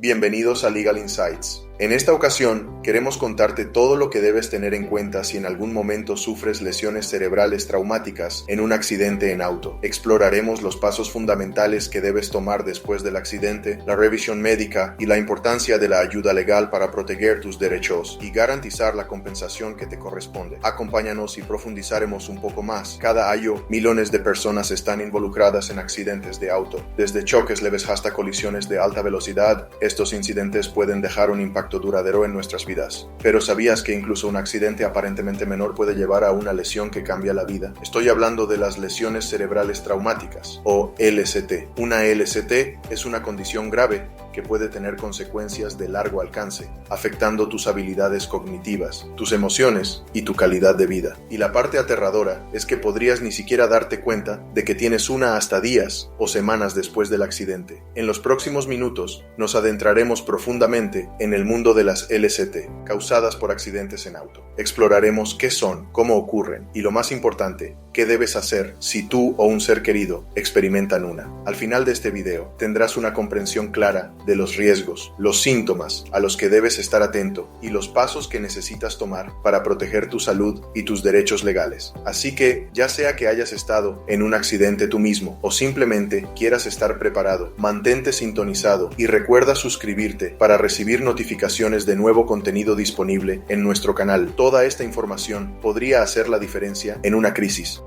Bienvenidos a Legal Insights. En esta ocasión, queremos contarte todo lo que debes tener en cuenta si en algún momento sufres lesiones cerebrales traumáticas en un accidente en auto. Exploraremos los pasos fundamentales que debes tomar después del accidente, la revisión médica y la importancia de la ayuda legal para proteger tus derechos y garantizar la compensación que te corresponde. Acompáñanos y profundizaremos un poco más. Cada año, millones de personas están involucradas en accidentes de auto. Desde choques leves hasta colisiones de alta velocidad, estos incidentes pueden dejar un impacto duradero en nuestras vidas. Pero ¿sabías que incluso un accidente aparentemente menor puede llevar a una lesión que cambia la vida? Estoy hablando de las lesiones cerebrales traumáticas, o LCT. Una LCT es una condición grave que puede tener consecuencias de largo alcance, afectando tus habilidades cognitivas, tus emociones y tu calidad de vida. Y la parte aterradora es que podrías ni siquiera darte cuenta de que tienes una hasta días o semanas después del accidente. En los próximos minutos nos adentraremos profundamente en el mundo de las LCT, causadas por accidentes en auto. Exploraremos qué son, cómo ocurren y, lo más importante, qué debes hacer si tú o un ser querido experimentan una. Al final de este video tendrás una comprensión clara de los riesgos, los síntomas a los que debes estar atento y los pasos que necesitas tomar para proteger tu salud y tus derechos legales. Así que, ya sea que hayas estado en un accidente tú mismo o simplemente quieras estar preparado, mantente sintonizado y recuerda suscribirte para recibir notificaciones de nuevo contenido disponible en nuestro canal. Toda esta información podría hacer la diferencia en una crisis.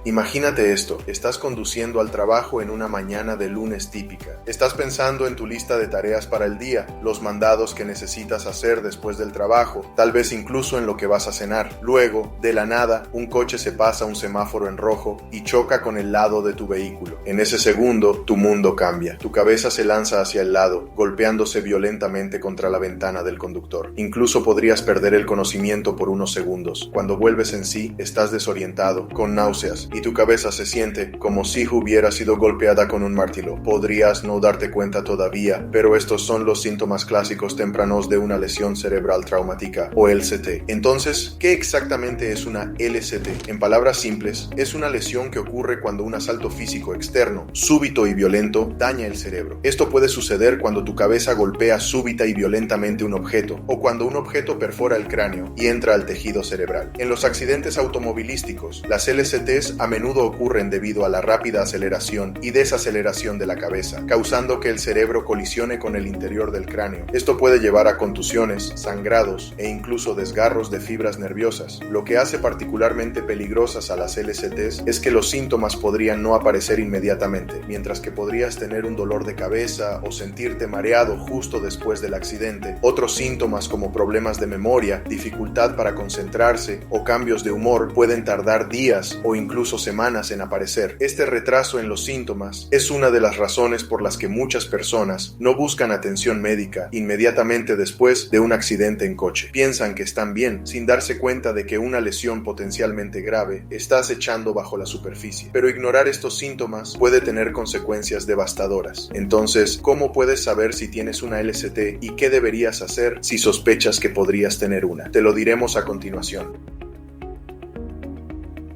Imagínate esto, estás conduciendo al trabajo en una mañana de lunes típica. Estás pensando en tu lista de tareas para el día, los mandados que necesitas hacer después del trabajo, tal vez incluso en lo que vas a cenar. Luego, de la nada, un coche se pasa un semáforo en rojo y choca con el lado de tu vehículo. En ese segundo, tu mundo cambia. Tu cabeza se lanza hacia el lado, golpeándose violentamente contra la ventana del conductor. Incluso podrías perder el conocimiento por unos segundos. Cuando vuelves en sí, estás desorientado, con náuseas, y tu cabeza se siente como si hubiera sido golpeada con un martillo. Podrías no darte cuenta todavía, pero estos son los síntomas clásicos tempranos de una lesión cerebral traumática o LCT. Entonces, ¿qué exactamente es una LCT? En palabras simples, es una lesión que ocurre cuando un asalto físico externo, súbito y violento, daña el cerebro. Esto puede suceder cuando tu cabeza golpea súbita y violentamente un objeto, o cuando un objeto perfora el cráneo y entra al tejido cerebral. En los accidentes automovilísticos, las LCTs a menudo ocurren debido a la rápida aceleración y desaceleración de la cabeza, causando que el cerebro colisione con el interior del cráneo. Esto puede llevar a contusiones, sangrados e incluso desgarros de fibras nerviosas. Lo que hace particularmente peligrosas a las LCTs es que los síntomas podrían no aparecer inmediatamente, mientras que podrías tener un dolor de cabeza o sentirte mareado justo después del accidente. Otros síntomas como problemas de memoria, dificultad para concentrarse o cambios de humor pueden tardar días o incluso semanas en aparecer. Este retraso en los síntomas es una de las razones por las que muchas personas no buscan atención médica inmediatamente después de un accidente en coche. Piensan que están bien, sin darse cuenta de que una lesión potencialmente grave está acechando bajo la superficie. Pero ignorar estos síntomas puede tener consecuencias devastadoras. Entonces, ¿cómo puedes saber si tienes una LCT y qué deberías hacer si sospechas que podrías tener una? Te lo diremos a continuación.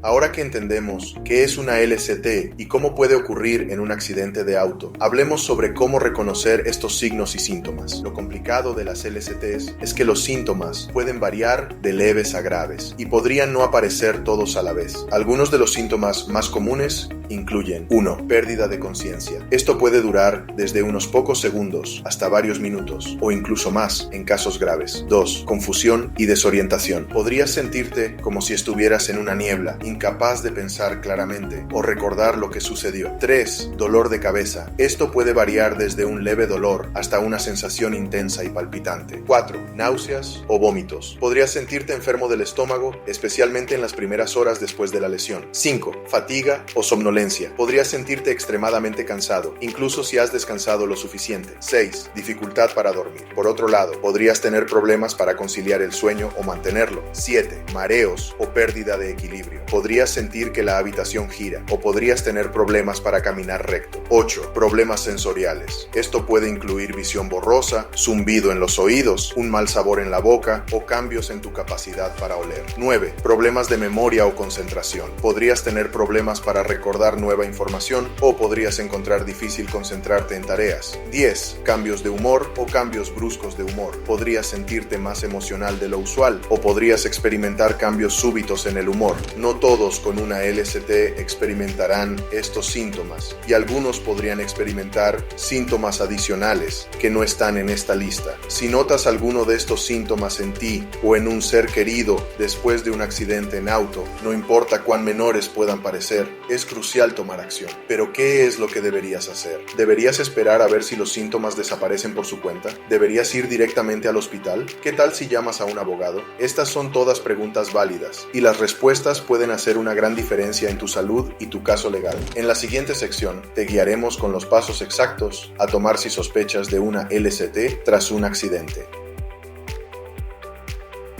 Ahora que entendemos qué es una LCT y cómo puede ocurrir en un accidente de auto, hablemos sobre cómo reconocer estos signos y síntomas. Lo complicado de las LCTs es que los síntomas pueden variar de leves a graves y podrían no aparecer todos a la vez. Algunos de los síntomas más comunes incluyen 1. Pérdida de conciencia. Esto puede durar desde unos pocos segundos hasta varios minutos o incluso más en casos graves. 2. Confusión y desorientación. Podrías sentirte como si estuvieras en una niebla, incapaz de pensar claramente o recordar lo que sucedió. 3. Dolor de cabeza. Esto puede variar desde un leve dolor hasta una sensación intensa y palpitante. 4. Náuseas o vómitos. Podrías sentirte enfermo del estómago, especialmente en las primeras horas después de la lesión. 5. Fatiga o somnolencia. Podrías sentirte extremadamente cansado, incluso si has descansado lo suficiente. 6. Dificultad para dormir. Por otro lado, podrías tener problemas para conciliar el sueño o mantenerlo. 7. Mareos o pérdida de equilibrio. Podrías sentir que la habitación gira o podrías tener problemas para caminar recto. 8. Problemas sensoriales. Esto puede incluir visión borrosa, zumbido en los oídos, un mal sabor en la boca o cambios en tu capacidad para oler. 9. Problemas de memoria o concentración. Podrías tener problemas para recordar recordar nueva información o podrías encontrar difícil concentrarte en tareas. 10. Cambios de humor o cambios bruscos de humor. Podrías sentirte más emocional de lo usual o podrías experimentar cambios súbitos en el humor. No todos con una LST experimentarán estos síntomas y algunos podrían experimentar síntomas adicionales que no están en esta lista. Si notas alguno de estos síntomas en ti o en un ser querido después de un accidente en auto, no importa cuán menores puedan parecer, es crucial tomar acción. Pero ¿qué es lo que deberías hacer? ¿Deberías esperar a ver si los síntomas desaparecen por su cuenta? ¿Deberías ir directamente al hospital? ¿Qué tal si llamas a un abogado? Estas son todas preguntas válidas y las respuestas pueden hacer una gran diferencia en tu salud y tu caso legal. En la siguiente sección te guiaremos con los pasos exactos a tomar si sospechas de una LST tras un accidente.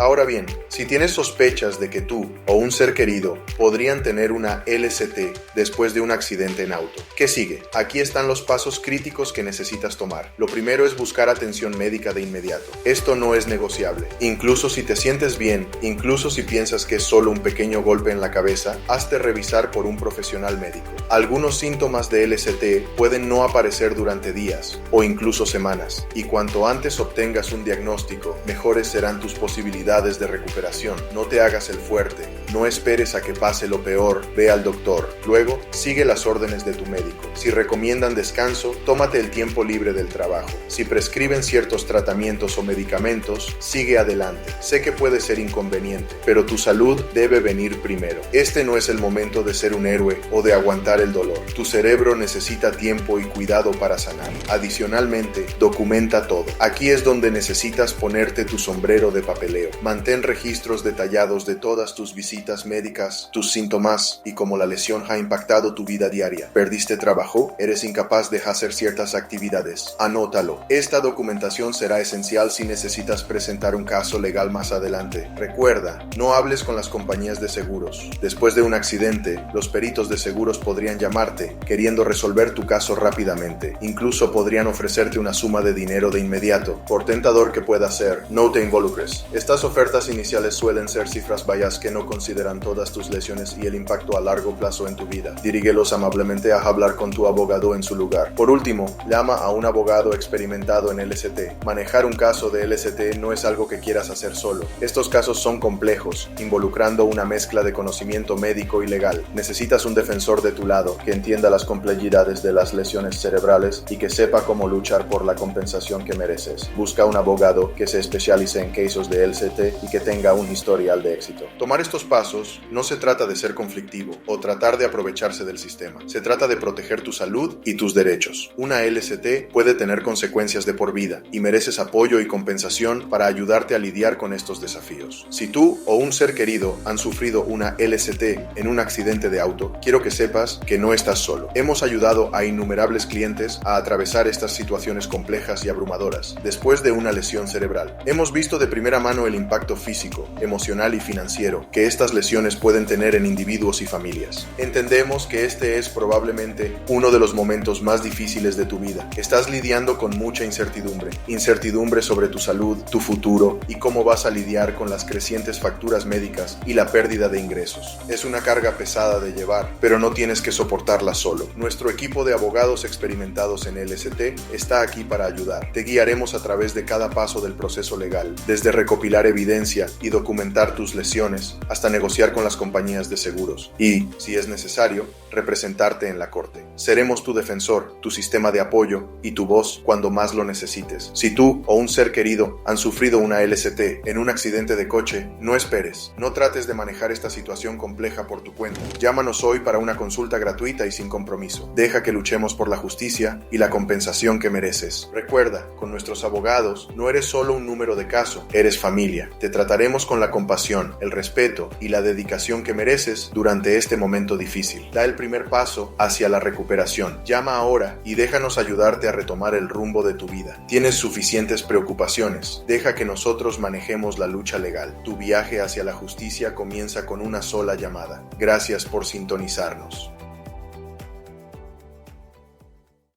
Ahora bien, si tienes sospechas de que tú o un ser querido podrían tener una LST después de un accidente en auto, ¿qué sigue? Aquí están los pasos críticos que necesitas tomar. Lo primero es buscar atención médica de inmediato. Esto no es negociable. Incluso si te sientes bien, incluso si piensas que es solo un pequeño golpe en la cabeza, hazte revisar por un profesional médico. Algunos síntomas de LST pueden no aparecer durante días o incluso semanas, y cuanto antes obtengas un diagnóstico, mejores serán tus posibilidades de recuperación. No te hagas el fuerte, no esperes a que pase lo peor, ve al doctor. Luego, sigue las órdenes de tu médico. Si recomiendan descanso, tómate el tiempo libre del trabajo. Si prescriben ciertos tratamientos o medicamentos, sigue adelante. Sé que puede ser inconveniente, pero tu salud debe venir primero. Este no es el momento de ser un héroe o de aguantar el dolor. Tu cerebro necesita tiempo y cuidado para sanar. Adicionalmente, documenta todo. Aquí es donde necesitas ponerte tu sombrero de papeleo. Mantén registros detallados de todas tus visitas médicas, tus síntomas y cómo la lesión ha impactado tu vida diaria. ¿Perdiste trabajo? ¿Eres incapaz de hacer ciertas actividades? Anótalo. Esta documentación será esencial si necesitas presentar un caso legal más adelante. Recuerda, no hables con las compañías de seguros. Después de un accidente, los peritos de seguros podrían llamarte, queriendo resolver tu caso rápidamente. Incluso podrían ofrecerte una suma de dinero de inmediato. Por tentador que pueda ser, no te involucres. Estas ofertas iniciales suelen ser cifras bajas que no consideran todas tus lesiones y el impacto a largo plazo en tu vida. Dirígelos amablemente a hablar con tu abogado en su lugar. Por último, llama a un abogado experimentado en LST. Manejar un caso de LST no es algo que quieras hacer solo. Estos casos son complejos, involucrando una mezcla de conocimiento médico y legal. Necesitas un defensor de tu lado que entienda las complejidades de las lesiones cerebrales y que sepa cómo luchar por la compensación que mereces. Busca un abogado que se especialice en casos de LST y que tenga un historial de éxito. Tomar estos pasos no se trata de ser conflictivo o tratar de aprovecharse del sistema. Se trata de proteger tu salud y tus derechos. Una LST puede tener consecuencias de por vida y mereces apoyo y compensación para ayudarte a lidiar con estos desafíos. Si tú o un ser querido han sufrido una LST en un accidente de auto, quiero que sepas que no estás solo. Hemos ayudado a innumerables clientes a atravesar estas situaciones complejas y abrumadoras después de una lesión cerebral. Hemos visto de primera mano el impacto físico, emocional y financiero que estas lesiones pueden tener en individuos y familias. Entendemos que este es probablemente uno de los momentos más difíciles de tu vida. Estás lidiando con mucha incertidumbre sobre tu salud, tu futuro y cómo vas a lidiar con las crecientes facturas médicas y la pérdida de ingresos. Es una carga pesada de llevar, pero no tienes que soportarla solo. Nuestro equipo de abogados experimentados en LST está aquí para ayudar. Te guiaremos a través de cada paso del proceso legal, desde recopilar evidencia y documentar tus lesiones hasta negociar con las compañías de seguros y, si es necesario, representarte en la corte. Seremos tu defensor, tu sistema de apoyo y tu voz cuando más lo necesites. Si tú o un ser querido han sufrido una LST en un accidente de coche, no esperes. No trates de manejar esta situación compleja por tu cuenta. Llámanos hoy para una consulta gratuita y sin compromiso. Deja que luchemos por la justicia y la compensación que mereces. Recuerda, con nuestros abogados no eres solo un número de caso, eres familia. Te trataremos con la compasión, el respeto y la dedicación que mereces durante este momento difícil. Da el primer paso hacia la recuperación. Llama ahora y déjanos ayudarte a retomar el rumbo de tu vida. Tienes suficientes preocupaciones. Deja que nosotros manejemos la lucha legal. Tu viaje hacia la justicia comienza con una sola llamada. Gracias por sintonizarnos.